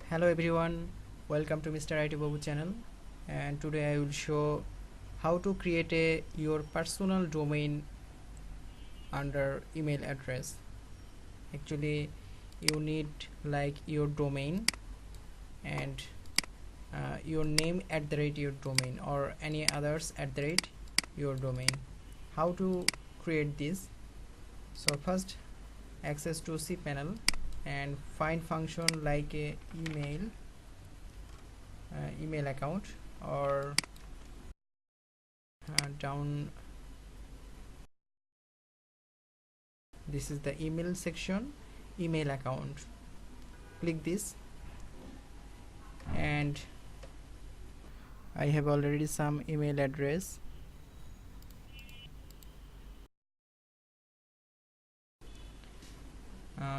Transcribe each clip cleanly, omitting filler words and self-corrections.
Hello everyone, welcome to MrITBabu channel, and today I will show how to create your personal domain under email address. Actually, you need like your domain and your name at the rate your domain or any others at the rate your domain. How to create this? So first, access to cPanel and find function like a email account or down. This is the email section, email account. Click this, and I have already some email address.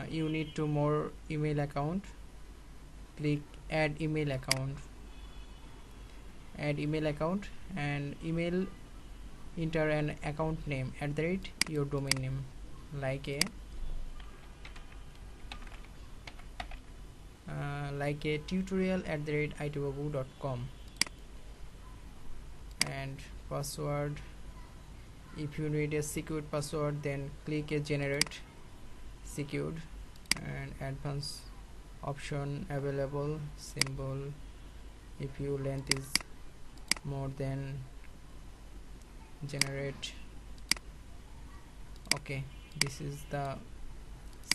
You need to more email account. Click add email account, and email. Enter an account name at the rate your domain name, like a tutorial at the rate itbabu.com, and password. If you need a secured password, then click a generate secured, and advanced option available symbol if your length is more than generate. Okay, this is the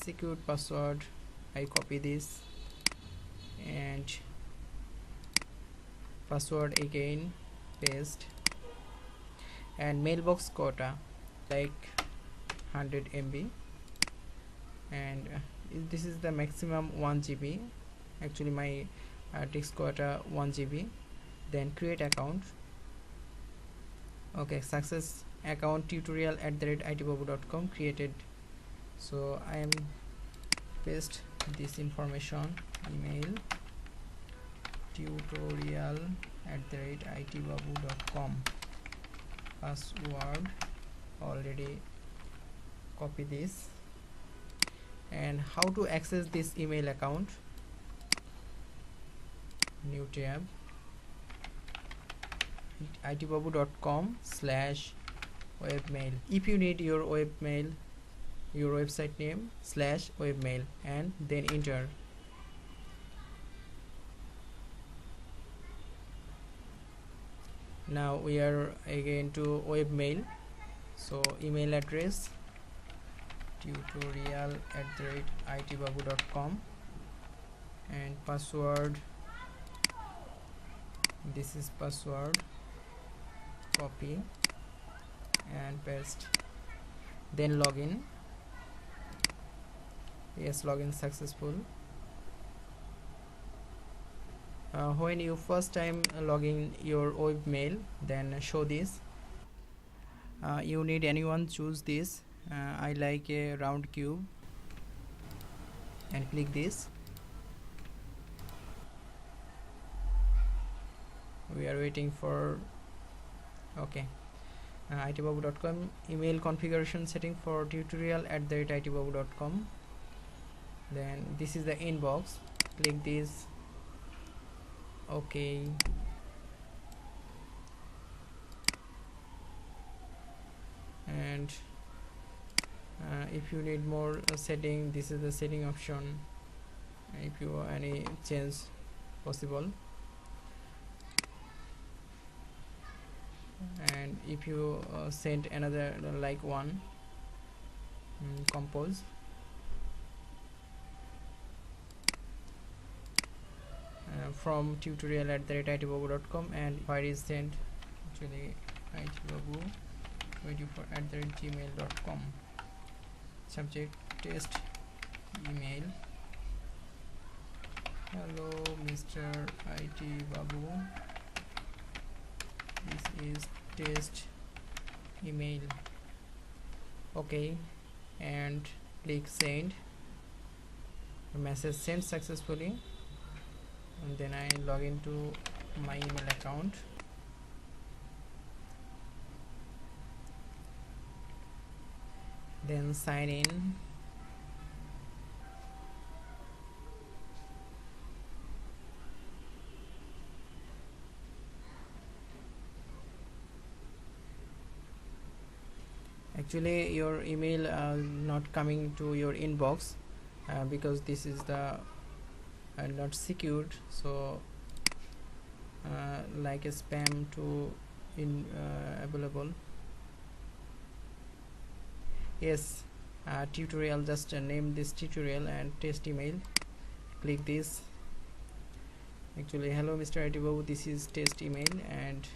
secured password. I copy this and password again, paste, and mailbox quota like 100 MB, and this is the maximum 1 GB. Actually my text quota 1 GB. Then create account. Okay, success account tutorial at the rate itbabu.com created. So I am paste this information, email tutorial at the rate itbabu.com, password already copy this. And how to access this email account? New tab, itbabu.com/webmail. if you need your webmail, your website name /webmail, and then enter. Now we are again to webmail. So email address tutorial at the rate itbabu.com, and password, this is password, copy and paste. Then login. Yes, login successful. When you first time logging your webmail, then show this. You need anyone, choose this. I like a round cube, and click this. We are waiting for. Okay, itbabu.com email configuration setting for tutorial at the rate itbabu.com. Then this is the inbox. Click this. Okay, and if you need more setting, this is the setting option. If you want any change possible, and if you send another like one, compose, from tutorial at the rate itbabu.com, and file is sent. Actually itbabu 24 at the rate gmail.com. Subject test email. Hello Mr. MrITBabu, this is test email. Okay, and click send. The message sent successfully, and then I log into my email account. Then sign in. Actually your email not coming to your inbox because this is the not secured, so like a spam to in available. Yes, tutorial, just name this tutorial and test email, click this. Actually, hello Mr. ITBabu, this is test email and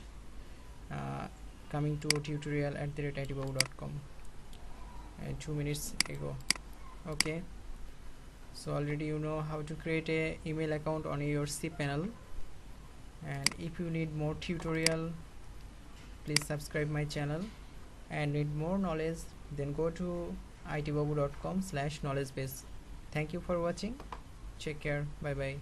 coming to tutorial@itbabu.com 2 minutes ago. Okay, so already you know how to create a email account on your cPanel, and if you need more tutorial, please subscribe my channel, and need more knowledge, then go to itbabu.com/knowledge base. Thank you for watching. Take care. Bye bye.